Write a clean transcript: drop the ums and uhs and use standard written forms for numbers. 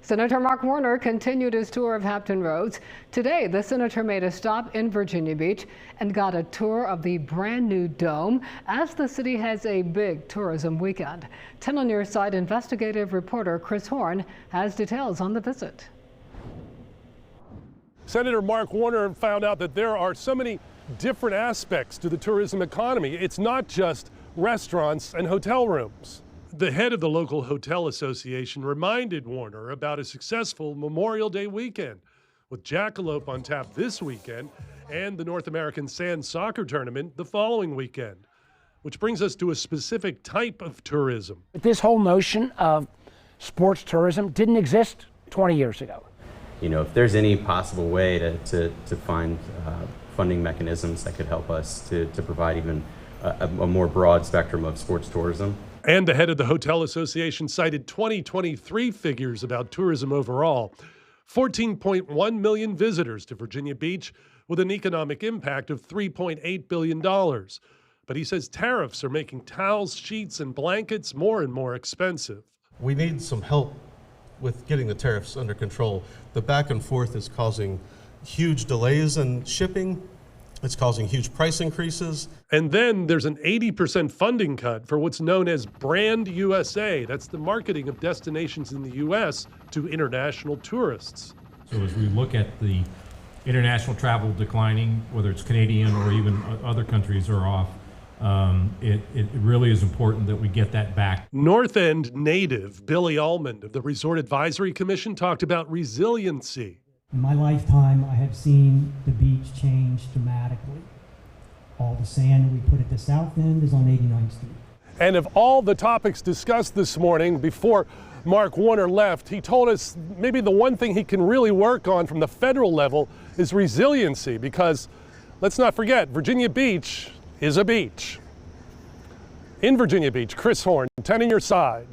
Senator Mark Warner continued his tour of Hampton Roads. Today, the senator made a stop in Virginia Beach and got a tour of the brand new dome as the city has a big tourism weekend. 10 on your side investigative reporter Chris Horn has details on the visit. Senator Mark Warner found out that there are so many different aspects to the tourism economy. It's not just restaurants and hotel rooms. The head of the local hotel association reminded Warner about a successful Memorial Day weekend with Jackalope on tap this weekend and the North American Sand Soccer Tournament the following weekend, which brings us to a specific type of tourism. This whole notion of sports tourism didn't exist 20 years ago. You know, if there's any possible way to find funding mechanisms that could help us to provide even a more broad spectrum of sports tourism. And the head of the Hotel Association cited 2023 figures about tourism overall. 14.1 million visitors to Virginia Beach with an economic impact of $3.8 billion. But he says tariffs are making towels, sheets, and blankets more and more expensive. We need some help with getting the tariffs under control. The back and forth is causing huge delays in shipping. It's causing huge price increases. And then there's an 80% funding cut for what's known as Brand USA. That's the marketing of destinations in the U.S. to international tourists. So as we look at the international travel declining, whether it's Canadian or even other countries are off, it really is important that we get that back. North End native Billy Almond of the Resort Advisory Commission talked about resiliency. In my lifetime, I have seen the beach change dramatically. All the sand we put at the south end is on 89th Street. And of all the topics discussed this morning before Mark Warner left, he told us maybe the one thing he can really work on from the federal level is resiliency, because let's not forget, Virginia Beach is a beach. In Virginia Beach, Chris Horn, 10 on your side.